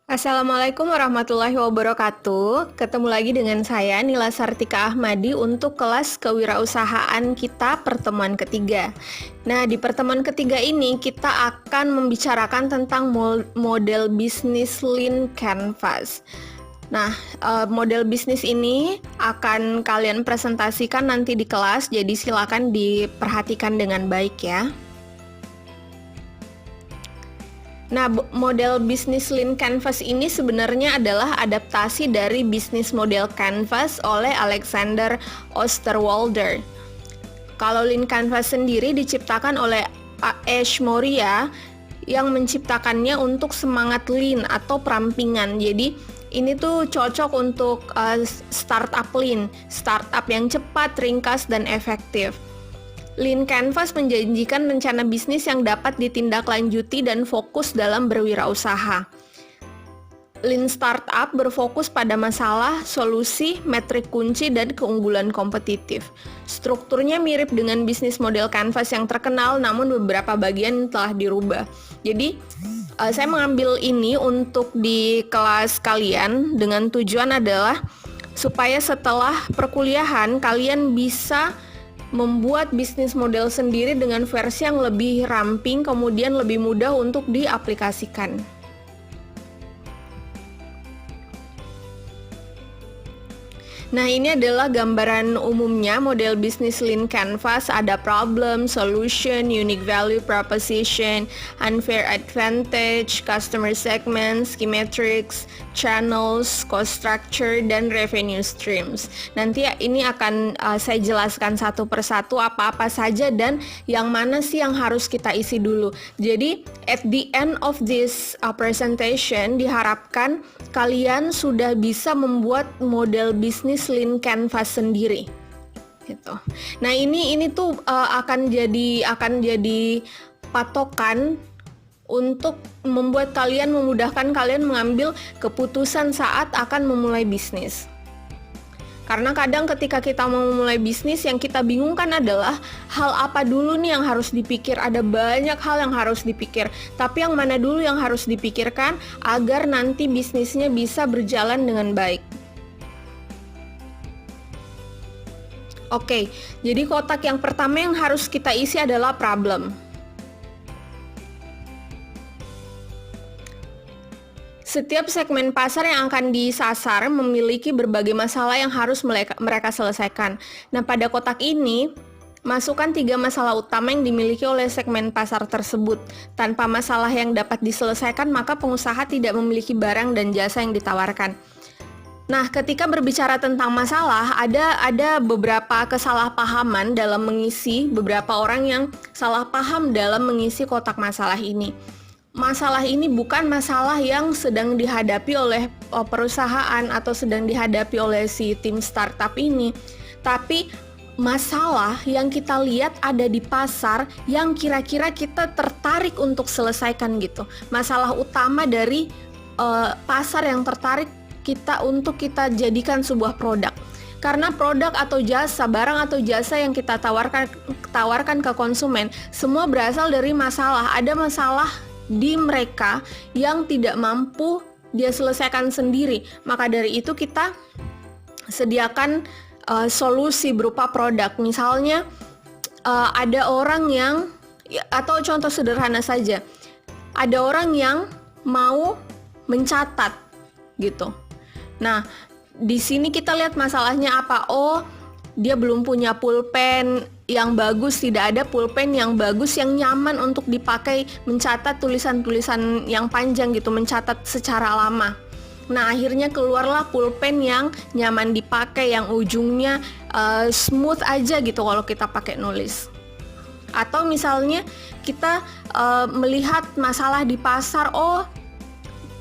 Assalamualaikum warahmatullahi wabarakatuh. Ketemu lagi dengan saya Nila Sartika Ahmadi untuk kelas kewirausahaan kita pertemuan ketiga. Nah, di pertemuan ketiga ini kita akan membicarakan tentang model bisnis Lean Canvas. Nah, model bisnis ini akan kalian presentasikan nanti di kelas, jadi silakan diperhatikan dengan baik ya. Nah, model bisnis Lean Canvas ini sebenarnya adalah adaptasi dari bisnis model Canvas oleh Alexander Osterwalder. Kalau Lean Canvas sendiri diciptakan oleh Ash Moria yang menciptakannya untuk semangat lean atau perampingan. Jadi ini tuh cocok untuk startup lean, startup yang cepat, ringkas, dan efektif. Lean Canvas menjanjikan rencana bisnis yang dapat ditindaklanjuti dan fokus dalam berwirausaha. Lean Startup berfokus pada masalah, solusi, metrik kunci, dan keunggulan kompetitif. Strukturnya mirip dengan bisnis model Canvas yang terkenal, namun beberapa bagian telah dirubah. Jadi, saya mengambil ini untuk di kelas kalian dengan tujuan adalah supaya setelah perkuliahan kalian bisa membuat bisnis model sendiri dengan versi yang lebih ramping, kemudian lebih mudah untuk diaplikasikan. Nah, ini adalah gambaran umumnya model bisnis Lean Canvas. Ada problem, solution, unique value proposition, unfair advantage, customer segment, schematics, channels, cost structure, dan revenue streams. Nanti ini akan saya jelaskan satu persatu apa-apa saja dan yang mana sih yang harus kita isi dulu. Jadi, at the end of this presentation, diharapkan kalian sudah bisa membuat model bisnis Lean Canvas sendiri gitu. Nah, ini tuh akan jadi patokan untuk memudahkan kalian mengambil keputusan saat akan memulai bisnis. Karena kadang ketika kita mau memulai bisnis, yang kita bingungkan adalah hal apa dulu nih yang harus dipikir. Ada banyak hal yang harus dipikir, tapi yang mana dulu yang harus dipikirkan agar nanti bisnisnya bisa berjalan dengan baik. Oke, jadi kotak yang pertama yang harus kita isi adalah problem. Setiap segmen pasar yang akan disasar memiliki berbagai masalah yang harus mereka selesaikan. Nah, pada kotak ini, masukkan 3 masalah utama yang dimiliki oleh segmen pasar tersebut. Tanpa masalah yang dapat diselesaikan, maka pengusaha tidak memiliki barang dan jasa yang ditawarkan. Nah, ketika berbicara tentang masalah, ada beberapa kesalahpahaman dalam mengisi, beberapa orang yang salah paham dalam mengisi kotak masalah ini. Masalah ini bukan masalah yang sedang dihadapi oleh perusahaan atau sedang dihadapi oleh si tim startup ini, tapi masalah yang kita lihat ada di pasar yang kira-kira kita tertarik untuk selesaikan gitu. Masalah utama dari pasar yang tertarik untuk kita jadikan sebuah produk. Karena produk atau jasa, barang atau jasa yang kita tawarkan ke konsumen, semua berasal dari masalah. Ada masalah di mereka yang tidak mampu dia selesaikan sendiri. Maka dari itu kita sediakan solusi berupa produk. Misalnya ada orang yang, atau contoh sederhana saja, ada orang yang mau mencatat gitu. Nah, di sini kita lihat masalahnya apa? Oh, dia belum punya pulpen yang bagus, tidak ada pulpen yang bagus yang nyaman untuk dipakai mencatat tulisan-tulisan yang panjang gitu, mencatat secara lama. Nah, akhirnya keluarlah pulpen yang nyaman dipakai, yang ujungnya smooth aja gitu kalau kita pakai nulis. Atau misalnya kita melihat masalah di pasar, oh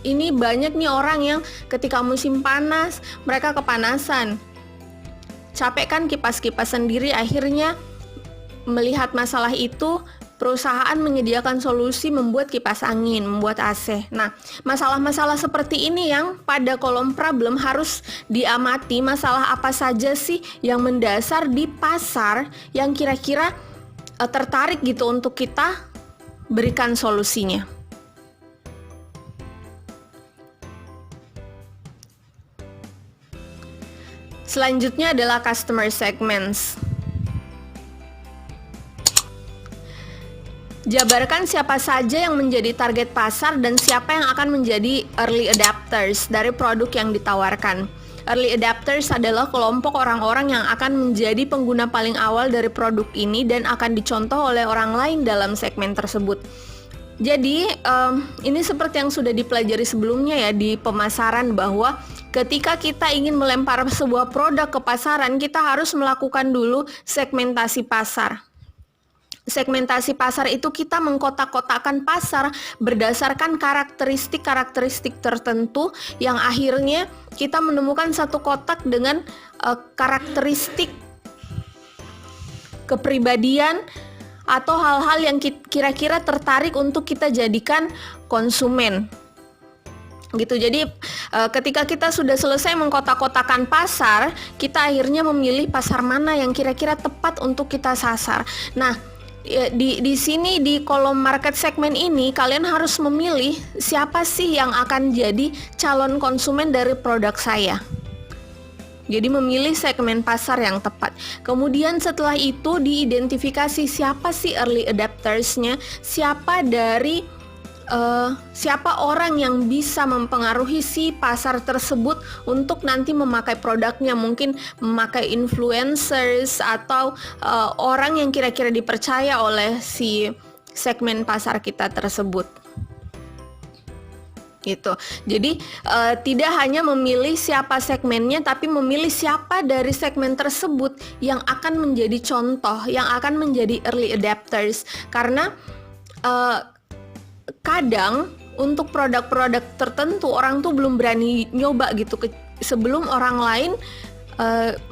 ini banyak nih orang yang ketika musim panas mereka kepanasan, capek kan kipas-kipas sendiri. Akhirnya melihat masalah itu, perusahaan menyediakan solusi membuat kipas angin, membuat AC. Nah, masalah-masalah seperti ini yang pada kolom problem harus diamati. Masalah apa saja sih yang mendasar di pasar yang kira-kira tertarik gitu untuk kita berikan solusinya. Selanjutnya adalah customer segments. Jabarkan siapa saja yang menjadi target pasar dan siapa yang akan menjadi early adapters dari produk yang ditawarkan. Early adapters adalah kelompok orang-orang yang akan menjadi pengguna paling awal dari produk ini dan akan dicontoh oleh orang lain dalam segmen tersebut. Jadi, ini seperti yang sudah dipelajari sebelumnya ya di pemasaran, bahwa ketika kita ingin melempar sebuah produk ke pasaran, kita harus melakukan dulu segmentasi pasar. Segmentasi pasar itu kita mengkotak-kotakkan pasar berdasarkan karakteristik-karakteristik tertentu yang akhirnya kita menemukan satu kotak dengan karakteristik kepribadian atau hal-hal yang kira-kira tertarik untuk kita jadikan konsumen. Gitu. Jadi ketika kita sudah selesai mengkotak-kotakan pasar, kita akhirnya memilih pasar mana yang kira-kira tepat untuk kita sasar. Nah, di sini di kolom market segmen ini kalian harus memilih siapa sih yang akan jadi calon konsumen dari produk saya. Jadi memilih segmen pasar yang tepat. Kemudian setelah itu diidentifikasi siapa sih early adapters-nya, siapa orang yang bisa mempengaruhi si pasar tersebut untuk nanti memakai produknya, mungkin memakai influencers atau orang yang kira-kira dipercaya oleh si segmen pasar kita tersebut. Gitu. Jadi tidak hanya memilih siapa segmennya, tapi memilih siapa dari segmen tersebut yang akan menjadi contoh, yang akan menjadi early adapters. Karena kadang untuk produk-produk tertentu orang tuh belum berani nyoba gitu sebelum orang lain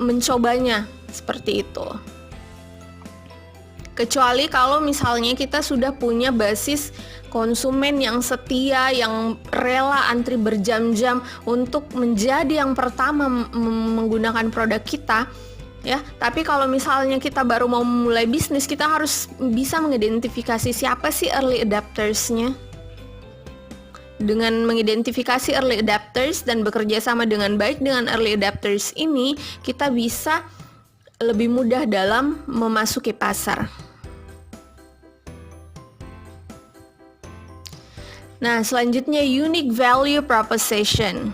mencobanya, seperti itu. Kecuali kalau misalnya kita sudah punya basis konsumen yang setia, yang rela antri berjam-jam untuk menjadi yang pertama menggunakan produk kita. Ya, tapi kalau misalnya kita baru mau mulai bisnis, kita harus bisa mengidentifikasi siapa sih early adapters-nya. Dengan mengidentifikasi early adapters dan bekerja sama dengan baik dengan early adapters ini, kita bisa lebih mudah dalam memasuki pasar. Nah, selanjutnya unique value proposition.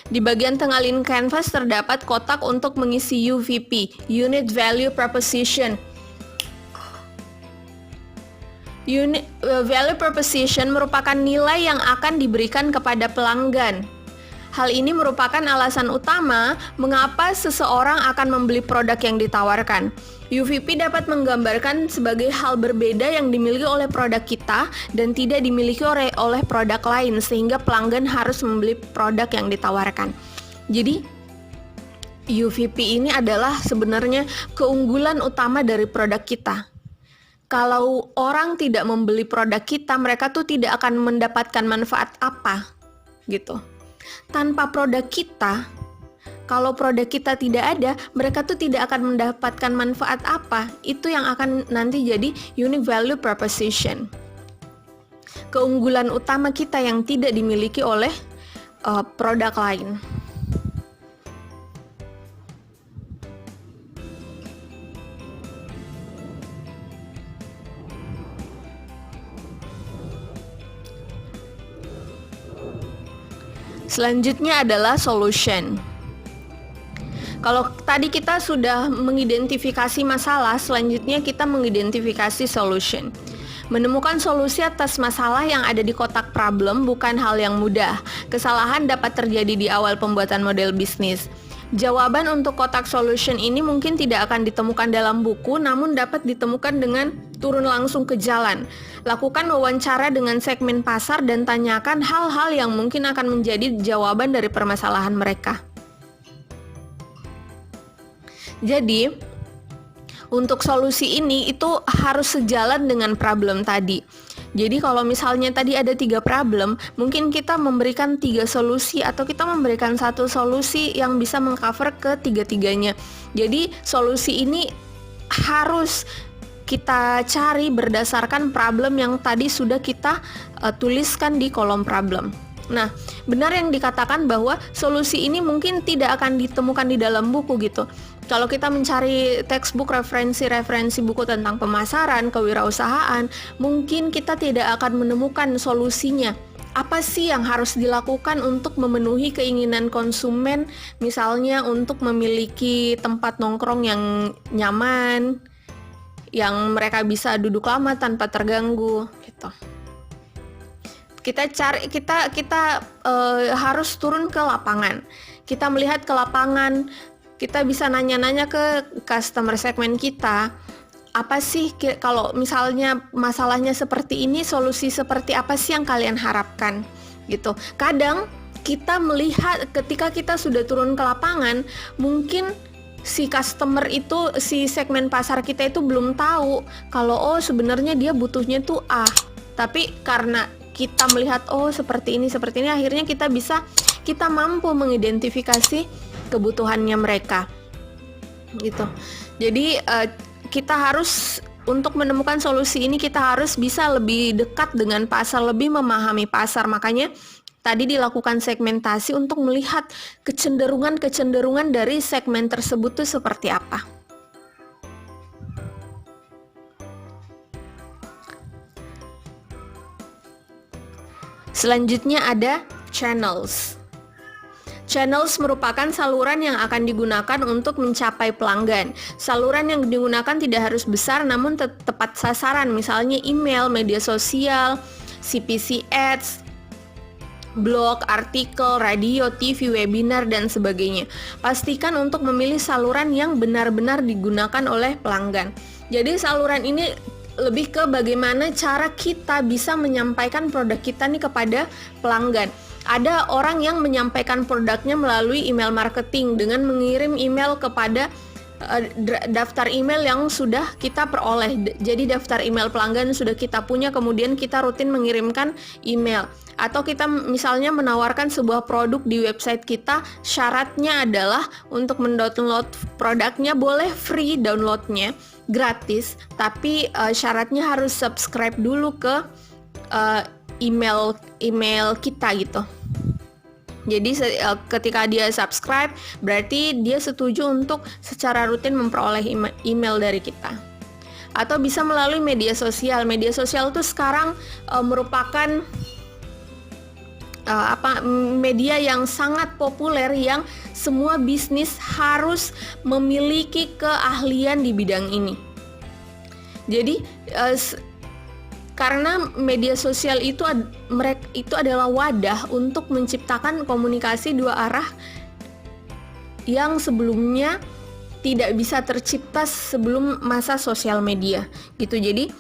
Di bagian tengah link canvas terdapat kotak untuk mengisi UVP, Unit Value Proposition. Value Proposition merupakan nilai yang akan diberikan kepada pelanggan. Hal ini merupakan alasan utama mengapa seseorang akan membeli produk yang ditawarkan. UVP dapat menggambarkan sebagai hal berbeda yang dimiliki oleh produk kita dan tidak dimiliki oleh produk lain, sehingga pelanggan harus membeli produk yang ditawarkan. Jadi, UVP ini adalah sebenarnya keunggulan utama dari produk kita. Kalau orang tidak membeli produk kita, mereka tuh tidak akan mendapatkan manfaat apa, gitu. Tanpa produk kita, kalau produk kita tidak ada, mereka tuh tidak akan mendapatkan manfaat apa. Itu yang akan nanti jadi unique value proposition. Keunggulan utama kita yang tidak dimiliki oleh produk lain. Selanjutnya adalah solution. Kalau tadi kita sudah mengidentifikasi masalah, selanjutnya kita mengidentifikasi solution. Menemukan solusi atas masalah yang ada di kotak problem bukan hal yang mudah. Kesalahan dapat terjadi di awal pembuatan model bisnis. Jawaban untuk kotak solution ini mungkin tidak akan ditemukan dalam buku, namun dapat ditemukan dengan turun langsung ke jalan. Lakukan wawancara dengan segmen pasar dan tanyakan hal-hal yang mungkin akan menjadi jawaban dari permasalahan mereka. Jadi, untuk solusi ini itu harus sejalan dengan problem tadi. Jadi kalau misalnya tadi ada 3 problem, mungkin kita memberikan 3 solusi atau kita memberikan 1 solusi yang bisa mengcover ke 3-tiganya. Jadi solusi ini harus kita cari berdasarkan problem yang tadi sudah kita tuliskan di kolom problem. Nah, benar yang dikatakan bahwa solusi ini mungkin tidak akan ditemukan di dalam buku gitu. Kalau kita mencari textbook referensi buku tentang pemasaran, kewirausahaan, mungkin kita tidak akan menemukan solusinya. Apa sih yang harus dilakukan untuk memenuhi keinginan konsumen, misalnya untuk memiliki tempat nongkrong yang nyaman, yang mereka bisa duduk lama tanpa terganggu, gitu. Kita harus turun ke lapangan. Kita melihat ke lapangan, kita bisa nanya-nanya ke customer segmen kita. Apa sih kalau misalnya masalahnya seperti ini, solusi seperti apa sih yang kalian harapkan? Gitu. Kadang kita melihat ketika kita sudah turun ke lapangan, mungkin si customer itu, si segmen pasar kita itu belum tahu kalau sebenarnya dia butuhnya tuh A. Tapi karena kita melihat seperti ini, akhirnya kita mampu mengidentifikasi kebutuhannya mereka, gitu. Jadi kita harus, untuk menemukan solusi ini, kita harus bisa lebih dekat dengan pasar, lebih memahami pasar. Makanya tadi dilakukan segmentasi untuk melihat kecenderungan dari segmen tersebut itu seperti apa. Selanjutnya ada channels. Channels merupakan saluran yang akan digunakan untuk mencapai pelanggan. Saluran yang digunakan tidak harus besar, namun tepat sasaran, misalnya email, media sosial, CPC ads, blog, artikel, radio, TV, webinar, dan sebagainya. Pastikan untuk memilih saluran yang benar-benar digunakan oleh pelanggan. Jadi saluran ini lebih ke bagaimana cara kita bisa menyampaikan produk kita nih kepada pelanggan. Ada orang yang menyampaikan produknya melalui email marketing dengan mengirim email kepada daftar email yang sudah kita peroleh. Jadi daftar email pelanggan sudah kita punya, kemudian kita rutin mengirimkan email. Atau kita misalnya menawarkan sebuah produk di website kita, syaratnya adalah untuk mendownload produknya boleh free downloadnya, gratis, tapi syaratnya harus subscribe dulu ke email kita gitu. Jadi ketika dia subscribe, berarti dia setuju untuk secara rutin memperoleh email dari kita. Atau bisa melalui media sosial. Media sosial itu sekarang merupakan media yang sangat populer, yang semua bisnis harus memiliki keahlian di bidang ini. Jadi karena media sosial itu adalah wadah untuk menciptakan komunikasi dua arah yang sebelumnya tidak bisa tercipta sebelum masa sosial media, gitu. Jadi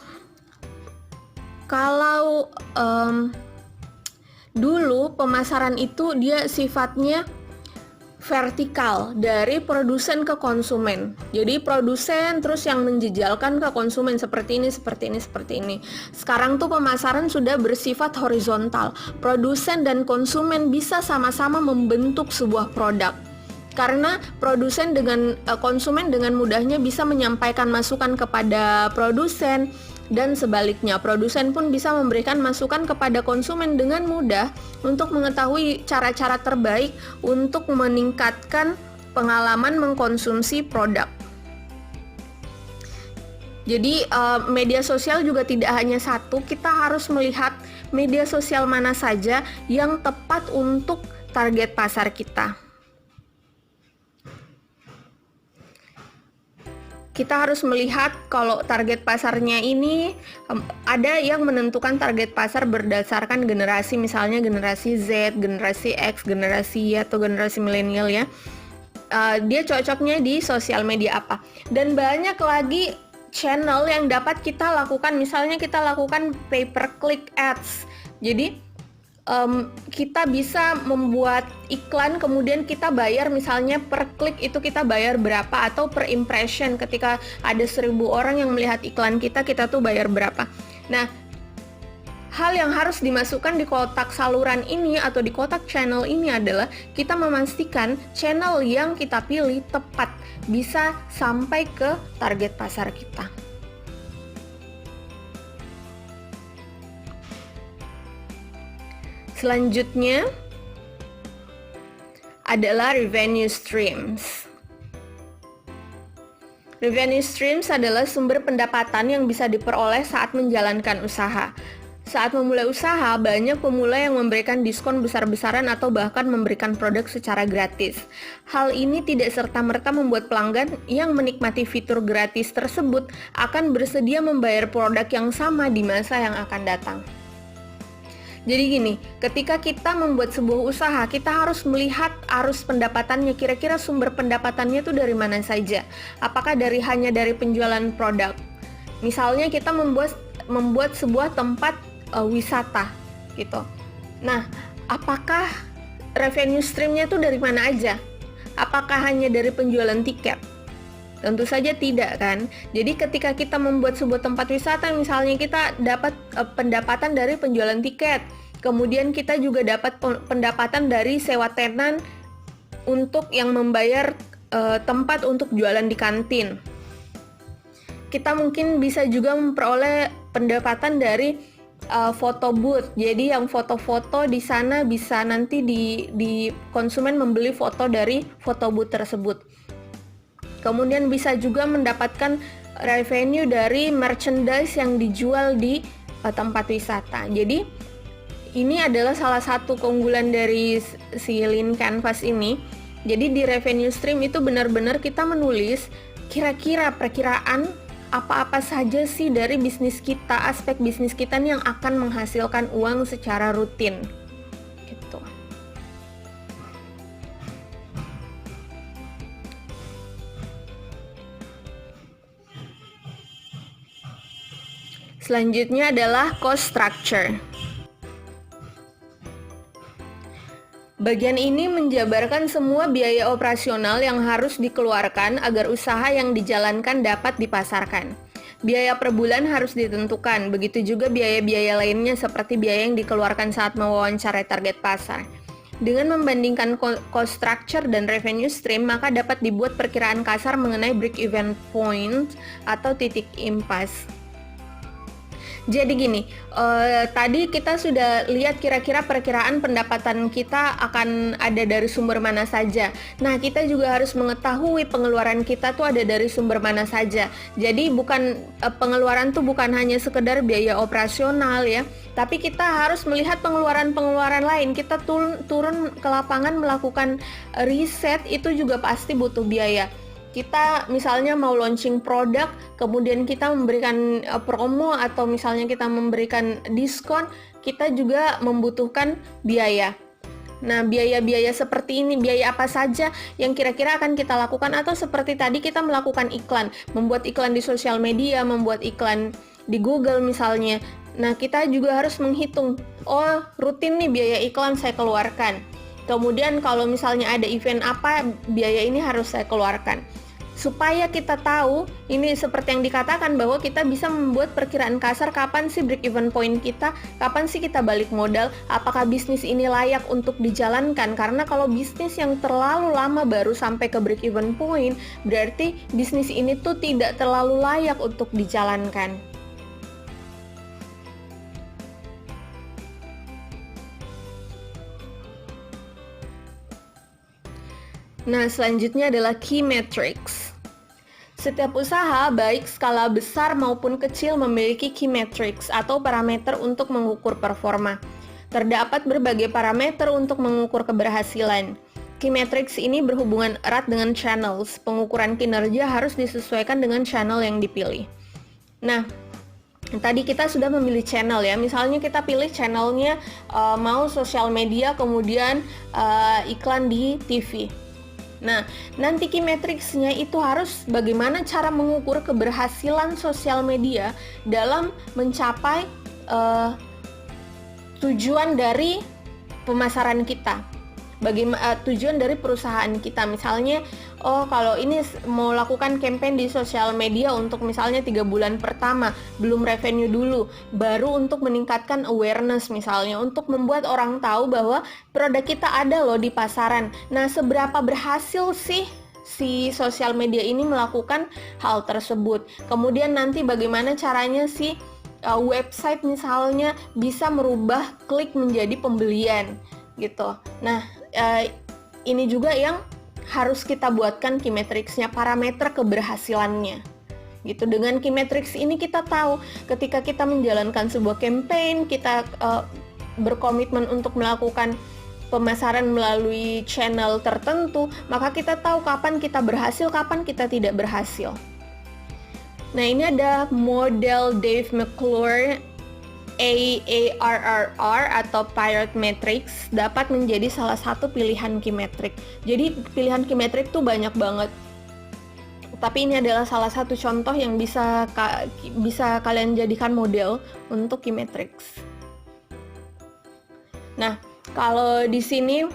kalau dulu pemasaran itu dia sifatnya vertikal, dari produsen ke konsumen. Jadi produsen terus yang menjejalkan ke konsumen, seperti ini. Sekarang tuh pemasaran sudah bersifat horizontal. Produsen dan konsumen bisa sama-sama membentuk sebuah produk. Karena konsumen dengan mudahnya bisa menyampaikan masukan kepada produsen, dan sebaliknya, produsen pun bisa memberikan masukan kepada konsumen dengan mudah untuk mengetahui cara-cara terbaik untuk meningkatkan pengalaman mengkonsumsi produk. Jadi media sosial juga tidak hanya satu, kita harus melihat media sosial mana saja yang tepat untuk target pasar kita. Kita harus melihat kalau target pasarnya ini, ada yang menentukan target pasar berdasarkan generasi, misalnya generasi Z, generasi X, generasi Y, atau generasi milenial ya. Dia cocoknya di sosial media apa. Dan banyak lagi channel yang dapat kita lakukan, misalnya kita lakukan pay per click ads. Jadi kita bisa membuat iklan, kemudian kita bayar, misalnya per klik itu kita bayar berapa, atau per impression, ketika ada 1000 orang yang melihat iklan kita tuh bayar berapa. Nah, hal yang harus dimasukkan di kotak saluran ini atau di kotak channel ini adalah kita memastikan channel yang kita pilih tepat, bisa sampai ke target pasar kita. Selanjutnya adalah revenue streams. Revenue streams adalah sumber pendapatan yang bisa diperoleh saat menjalankan usaha. Saat memulai usaha, banyak pemula yang memberikan diskon besar-besaran atau bahkan memberikan produk secara gratis. Hal ini tidak serta-merta membuat pelanggan yang menikmati fitur gratis tersebut akan bersedia membayar produk yang sama di masa yang akan datang. Jadi gini, ketika kita membuat sebuah usaha, kita harus melihat arus pendapatannya, kira-kira sumber pendapatannya itu dari mana saja. Apakah hanya dari penjualan produk? Misalnya kita membuat sebuah tempat wisata gitu. Nah, apakah revenue streamnya itu dari mana aja? Apakah hanya dari penjualan tiket? Tentu saja tidak kan. Jadi ketika kita membuat sebuah tempat wisata, misalnya kita dapat pendapatan dari penjualan tiket, kemudian kita juga dapat pendapatan dari sewa tenan untuk yang membayar tempat untuk jualan di kantin. Kita mungkin bisa juga memperoleh pendapatan dari foto booth. Jadi yang foto-foto di sana bisa nanti di konsumen membeli foto dari foto booth tersebut. Kemudian bisa juga mendapatkan revenue dari merchandise yang dijual di tempat wisata. Jadi ini adalah salah satu keunggulan dari si Lean Canvas ini. Jadi di revenue stream itu benar-benar kita menulis kira-kira perkiraan apa-apa saja sih dari bisnis kita, aspek bisnis kita yang akan menghasilkan uang secara rutin gitu. Selanjutnya adalah cost structure. Bagian ini menjabarkan semua biaya operasional yang harus dikeluarkan agar usaha yang dijalankan dapat dipasarkan. Biaya per bulan harus ditentukan, begitu juga biaya-biaya lainnya seperti biaya yang dikeluarkan saat mewawancarai target pasar. Dengan membandingkan cost structure dan revenue stream, maka dapat dibuat perkiraan kasar mengenai break-even point atau titik impasse. Jadi gini, tadi kita sudah lihat kira-kira perkiraan pendapatan kita akan ada dari sumber mana saja. Nah, kita juga harus mengetahui pengeluaran kita tuh ada dari sumber mana saja. Jadi pengeluaran tuh bukan hanya sekedar biaya operasional ya, tapi kita harus melihat pengeluaran-pengeluaran lain. Kita turun ke lapangan melakukan riset, itu juga pasti butuh biaya. Kita misalnya mau launching produk, kemudian kita memberikan promo atau misalnya kita memberikan diskon, kita juga membutuhkan biaya. Nah, biaya-biaya seperti ini, biaya apa saja yang kira-kira akan kita lakukan, atau seperti tadi kita melakukan iklan, membuat iklan di sosial media, membuat iklan di Google misalnya. Nah, kita juga harus menghitung, oh rutin nih biaya iklan saya keluarkan. Kemudian kalau misalnya ada event apa, biaya ini harus saya keluarkan. Supaya kita tahu, ini seperti yang dikatakan bahwa kita bisa membuat perkiraan kasar kapan sih break even point kita, kapan sih kita balik modal, apakah bisnis ini layak untuk dijalankan. Karena kalau bisnis yang terlalu lama baru sampai ke break even point, berarti bisnis ini tuh tidak terlalu layak untuk dijalankan. Nah, selanjutnya adalah key metrics. Setiap usaha, baik skala besar maupun kecil, memiliki key metrics atau parameter untuk mengukur performa. Terdapat berbagai parameter untuk mengukur keberhasilan. Key metrics ini berhubungan erat dengan channels. Pengukuran kinerja harus disesuaikan dengan channel yang dipilih. Nah, tadi kita sudah memilih channel ya. Misalnya kita pilih channelnya mau sosial media, kemudian iklan di TV. Nah, nanti key metrics-nya itu harus bagaimana cara mengukur keberhasilan sosial media dalam mencapai tujuan dari pemasaran kita. Tujuan dari perusahaan kita. Misalnya, oh kalau ini mau lakukan campaign di sosial media untuk misalnya 3 bulan pertama, belum revenue dulu, baru untuk meningkatkan awareness misalnya, untuk membuat orang tahu bahwa produk kita ada loh di pasaran. Nah, seberapa berhasil sih si sosial media ini melakukan hal tersebut. Kemudian nanti bagaimana caranya sih website misalnya bisa merubah klik menjadi pembelian gitu. Nah, ini juga yang harus kita buatkan key metrics-nya, parameter keberhasilannya. Gitu. Dengan key metrics ini kita tahu ketika kita menjalankan sebuah campaign, kita berkomitmen untuk melakukan pemasaran melalui channel tertentu, maka kita tahu kapan kita berhasil, kapan kita tidak berhasil. Nah, ini ada model Dave McClure AARRR atau Pirate Matrix dapat menjadi salah satu pilihan key metric. Jadi pilihan key metric tuh banyak banget. Tapi ini adalah salah satu contoh yang bisa kalian jadikan model untuk key metrics. Nah, kalau di sini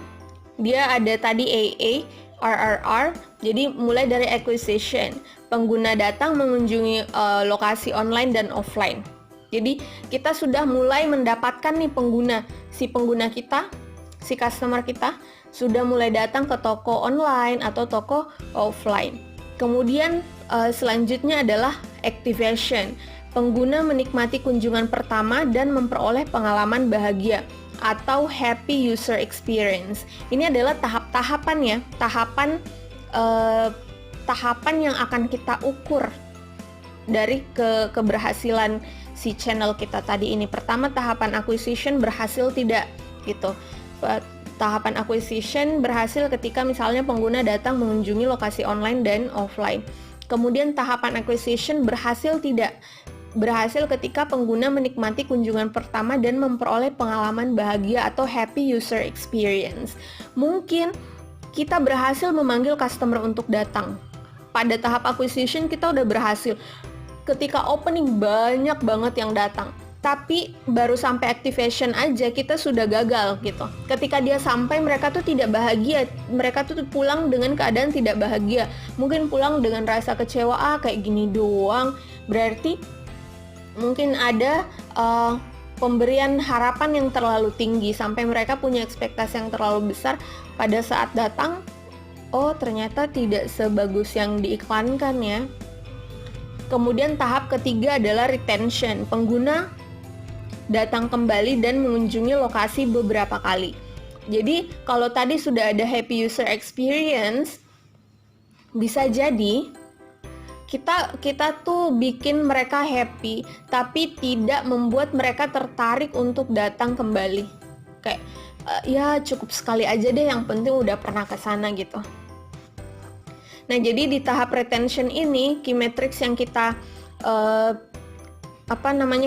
dia ada tadi AA, RRR. Jadi mulai dari acquisition, pengguna datang mengunjungi lokasi online dan offline. Jadi kita sudah mulai mendapatkan nih si pengguna kita, si customer kita sudah mulai datang ke toko online atau toko offline. Kemudian selanjutnya adalah activation. Pengguna menikmati kunjungan pertama dan memperoleh pengalaman bahagia atau happy user experience. Ini adalah tahap-tahapan ya, tahapan yang akan kita ukur dari keberhasilan si channel kita tadi ini. Pertama, tahapan acquisition berhasil tidak gitu. Tahapan acquisition berhasil ketika misalnya pengguna datang mengunjungi lokasi online dan offline. Kemudian tahapan acquisition berhasil tidak. Berhasil ketika pengguna menikmati kunjungan pertama dan memperoleh pengalaman bahagia atau happy user experience. Mungkin kita berhasil memanggil customer untuk datang. Pada tahap acquisition kita udah berhasil. Ketika opening banyak banget yang datang, tapi baru sampai activation aja kita sudah gagal gitu. Ketika dia sampai, mereka tuh tidak bahagia, mereka tuh pulang dengan keadaan tidak bahagia, mungkin pulang dengan rasa kecewa, kayak gini doang. Berarti mungkin ada pemberian harapan yang terlalu tinggi sampai mereka punya ekspektasi yang terlalu besar. Pada saat datang, oh ternyata tidak sebagus yang diiklankan ya. Kemudian tahap ketiga adalah retention. Pengguna datang kembali dan mengunjungi lokasi beberapa kali. Jadi kalau tadi sudah ada happy user experience, bisa jadi kita tuh bikin mereka happy, tapi tidak membuat mereka tertarik untuk datang kembali. Kayak ya cukup sekali aja deh, yang penting udah pernah ke sana gitu. Nah, jadi di tahap retention ini, key metrics yang kita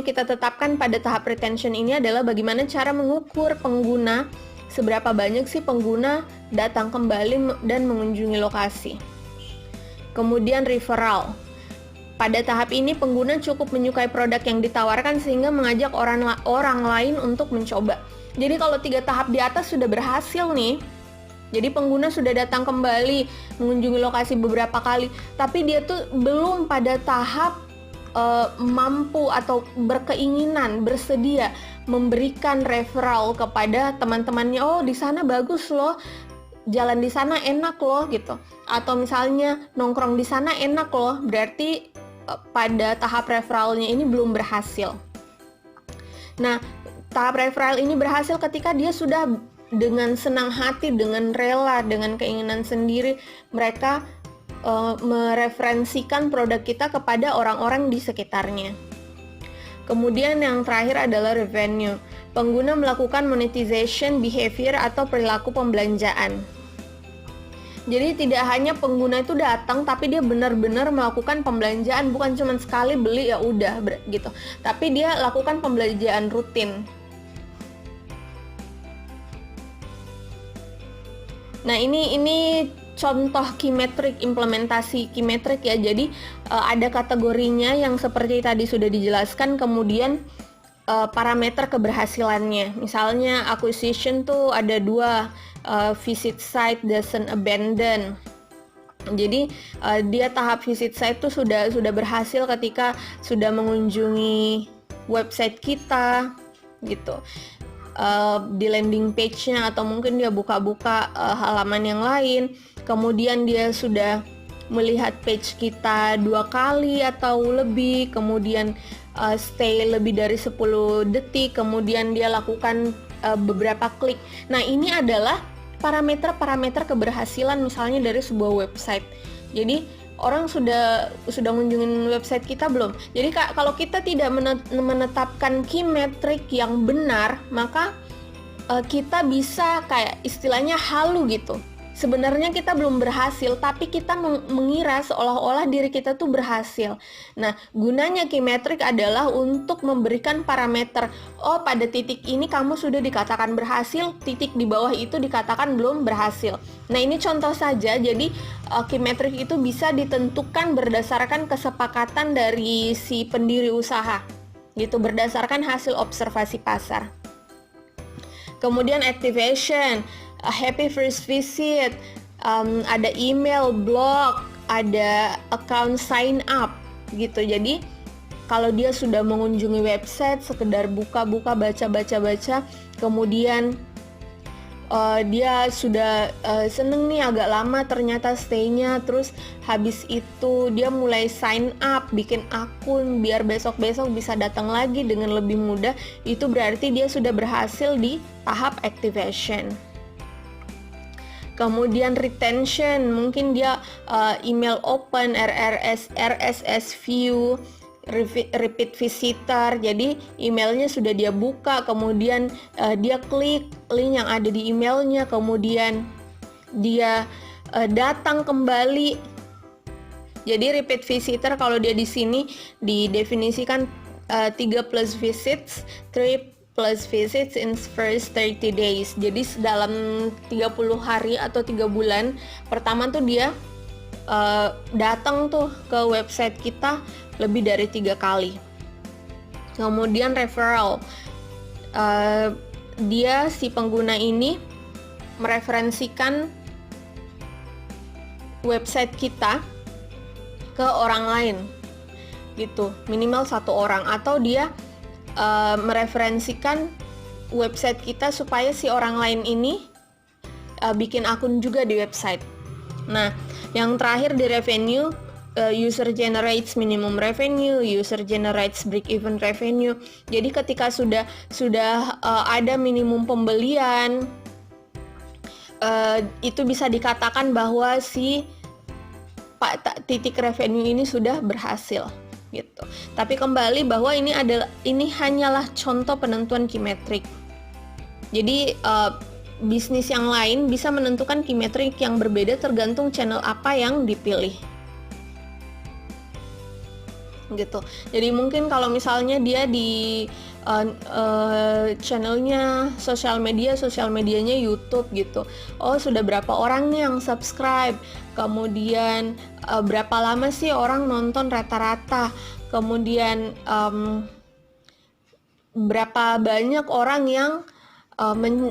kita tetapkan pada tahap retention ini adalah bagaimana cara mengukur pengguna, seberapa banyak sih pengguna datang kembali dan mengunjungi lokasi. Kemudian referral. Pada tahap ini pengguna cukup menyukai produk yang ditawarkan sehingga mengajak orang lain untuk mencoba. Jadi kalau 3 tahap di atas sudah berhasil nih. Jadi pengguna sudah datang kembali, mengunjungi lokasi beberapa kali, tapi dia tuh belum pada tahap mampu atau berkeinginan, bersedia memberikan referral kepada teman-temannya. Oh, di sana bagus loh, jalan di sana enak loh gitu. Atau misalnya nongkrong di sana enak loh. Berarti pada tahap referralnya ini belum berhasil. Nah, tahap referral ini berhasil ketika dia sudah dengan senang hati, dengan rela, dengan keinginan sendiri, mereka mereferensikan produk kita kepada orang-orang di sekitarnya. Kemudian yang terakhir adalah revenue. Pengguna melakukan monetization behavior atau perilaku pembelanjaan. Jadi tidak hanya pengguna itu datang, tapi dia benar-benar melakukan pembelanjaan, bukan cuma sekali beli ya udah gitu. Tapi dia lakukan pembelanjaan rutin. Nah, ini contoh key metric, implementasi key metric ya. Jadi ada kategorinya yang seperti tadi sudah dijelaskan, kemudian parameter keberhasilannya. Misalnya acquisition tuh ada 2, visit site doesn't abandon. Jadi dia tahap visit site tuh sudah berhasil ketika sudah mengunjungi website kita gitu. Di landing page-nya atau mungkin dia buka-buka halaman yang lain, kemudian dia sudah melihat page kita 2 kali atau lebih, kemudian stay lebih dari 10 detik, kemudian dia lakukan beberapa klik. Nah, ini adalah parameter-parameter keberhasilan misalnya dari sebuah website. Jadi orang sudah mengunjungi website kita belum? Jadi kalau kita tidak menetapkan key metric yang benar, maka kita bisa kayak istilahnya halu gitu. Sebenarnya kita belum berhasil, tapi kita mengira seolah-olah diri kita tuh berhasil. Nah, gunanya key metric adalah untuk memberikan parameter. Oh, pada titik ini kamu sudah dikatakan berhasil, titik di bawah itu dikatakan belum berhasil. Nah, ini contoh saja. Jadi, key metric itu bisa ditentukan berdasarkan kesepakatan dari si pendiri usaha, gitu, berdasarkan hasil observasi pasar. Kemudian activation, happy first visit, ada email, blog, ada account sign up gitu. Jadi kalau dia sudah mengunjungi website, sekedar buka-buka, baca-baca, kemudian dia sudah seneng nih agak lama ternyata stay-nya, terus habis itu dia mulai sign up, bikin akun biar besok-besok bisa datang lagi dengan lebih mudah. Itu berarti dia sudah berhasil di tahap activation. Kemudian retention, mungkin dia email open, RSS view, repeat visitor. Jadi emailnya sudah dia buka, kemudian dia klik link yang ada di emailnya, kemudian dia datang kembali. Jadi repeat visitor kalau dia di sini didefinisikan 3 plus visits, 3 plus visits in first 30 days. Jadi dalam 30 hari atau 3 bulan pertama tuh dia datang tuh ke website kita lebih dari 3 kali. Kemudian referral, dia si pengguna ini mereferensikan website kita ke orang lain gitu, minimal 1 orang, atau dia mereferensikan website kita supaya si orang lain ini bikin akun juga di website. Nah, yang terakhir di revenue, user generates minimum revenue, user generates break-even revenue. Jadi ketika sudah ada minimum pembelian, itu bisa dikatakan bahwa si titik revenue ini sudah berhasil gitu. Tapi kembali bahwa ini hanyalah contoh penentuan key metric. Jadi bisnis yang lain bisa menentukan key metric yang berbeda tergantung channel apa yang dipilih. Gitu. Jadi mungkin kalau misalnya dia di channelnya sosial medianya YouTube gitu. Oh, sudah berapa orang nih yang subscribe? Kemudian berapa lama sih orang nonton rata-rata? Kemudian berapa banyak orang yang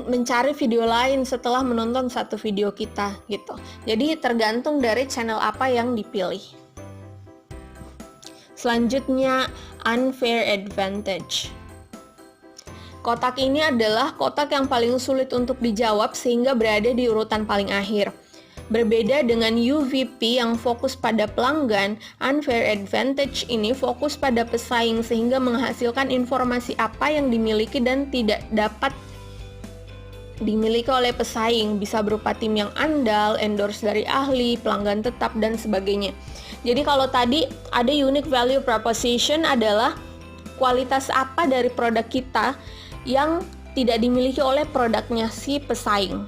mencari video lain setelah menonton satu video kita gitu. Jadi tergantung dari channel apa yang dipilih. Selanjutnya, unfair advantage. Kotak ini adalah kotak yang paling sulit untuk dijawab sehingga berada di urutan paling akhir. Berbeda dengan UVP yang fokus pada pelanggan, unfair advantage ini fokus pada pesaing sehingga menghasilkan informasi apa yang dimiliki dan tidak dapat dimiliki oleh pesaing, bisa berupa tim yang andal, endorse dari ahli, pelanggan tetap, dan sebagainya. Jadi kalau tadi ada unique value proposition adalah kualitas apa dari produk kita yang tidak dimiliki oleh produknya si pesaing.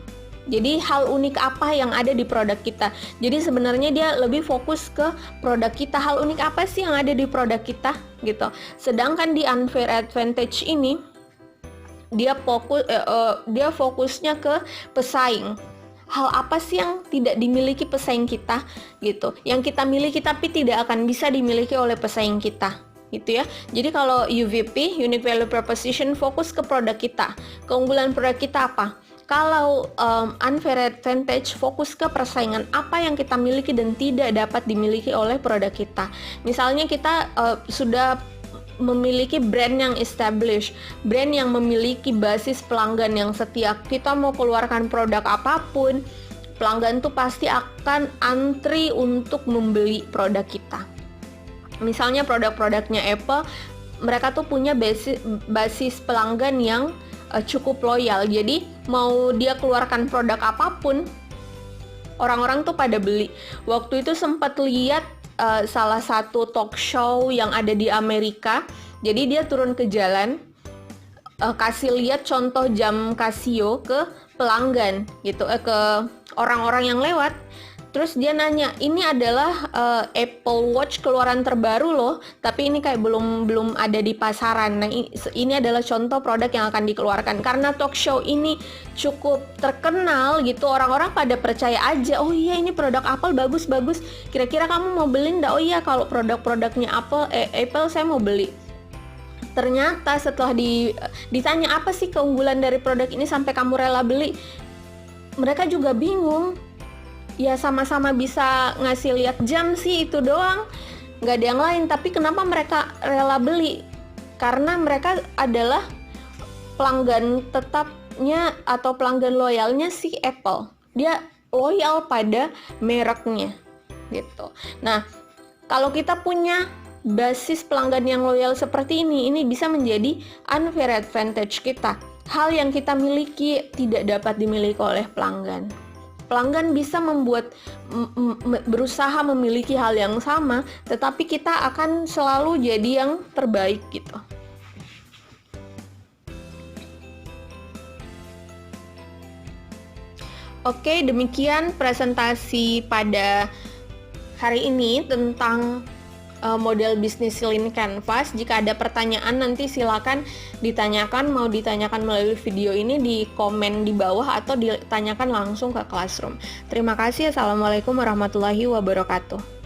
Jadi hal unik apa yang ada di produk kita. Jadi sebenarnya dia lebih fokus ke produk kita. Hal unik apa sih yang ada di produk kita gitu. Sedangkan di unfair advantage ini dia fokusnya ke pesaing. Hal apa sih yang tidak dimiliki pesaing kita gitu. Yang kita miliki tapi tidak akan bisa dimiliki oleh pesaing kita. Gitu ya. Jadi kalau UVP, unique value proposition, fokus ke produk kita. Keunggulan produk kita apa? Kalau unfair advantage, fokus ke persaingan apa yang kita miliki dan tidak dapat dimiliki oleh produk kita. Misalnya kita sudah memiliki brand yang established, brand yang memiliki basis pelanggan yang setia. Kita mau keluarkan produk apapun, pelanggan tuh pasti akan antri untuk membeli produk kita. Misalnya produk-produknya Apple, mereka tuh punya basis pelanggan yang cukup loyal. Jadi mau dia keluarkan produk apapun, orang-orang tuh pada beli. Waktu itu sempat lihat salah satu talk show yang ada di Amerika. Jadi dia turun ke jalan, kasih lihat contoh jam Casio ke pelanggan gitu, ke orang-orang yang lewat. Terus dia nanya, ini adalah Apple Watch keluaran terbaru loh, tapi ini kayak belum ada di pasaran. Nah, ini adalah contoh produk yang akan dikeluarkan. Karena talk show ini cukup terkenal gitu, orang-orang pada percaya aja, oh iya ini produk Apple bagus-bagus, kira-kira kamu mau beli nggak? Oh iya, kalau produk-produknya Apple saya mau beli. Ternyata setelah ditanya apa sih keunggulan dari produk ini sampai kamu rela beli, mereka juga bingung. Ya sama-sama bisa ngasih lihat jam sih, itu doang, nggak ada yang lain. Tapi kenapa mereka rela beli? Karena mereka adalah pelanggan tetapnya atau pelanggan loyalnya si Apple. Dia loyal pada mereknya gitu. Nah, kalau kita punya basis pelanggan yang loyal seperti ini bisa menjadi unfair advantage kita. Hal yang kita miliki tidak dapat dimiliki oleh pelanggan. Pelanggan bisa berusaha memiliki hal yang sama, tetapi kita akan selalu jadi yang terbaik gitu. Oke, demikian presentasi pada hari ini tentang model bisnis Lean Canvas. Jika ada pertanyaan nanti silakan ditanyakan, mau ditanyakan melalui video ini di komen di bawah atau ditanyakan langsung ke Classroom. Terima kasih. Assalamualaikum warahmatullahi wabarakatuh.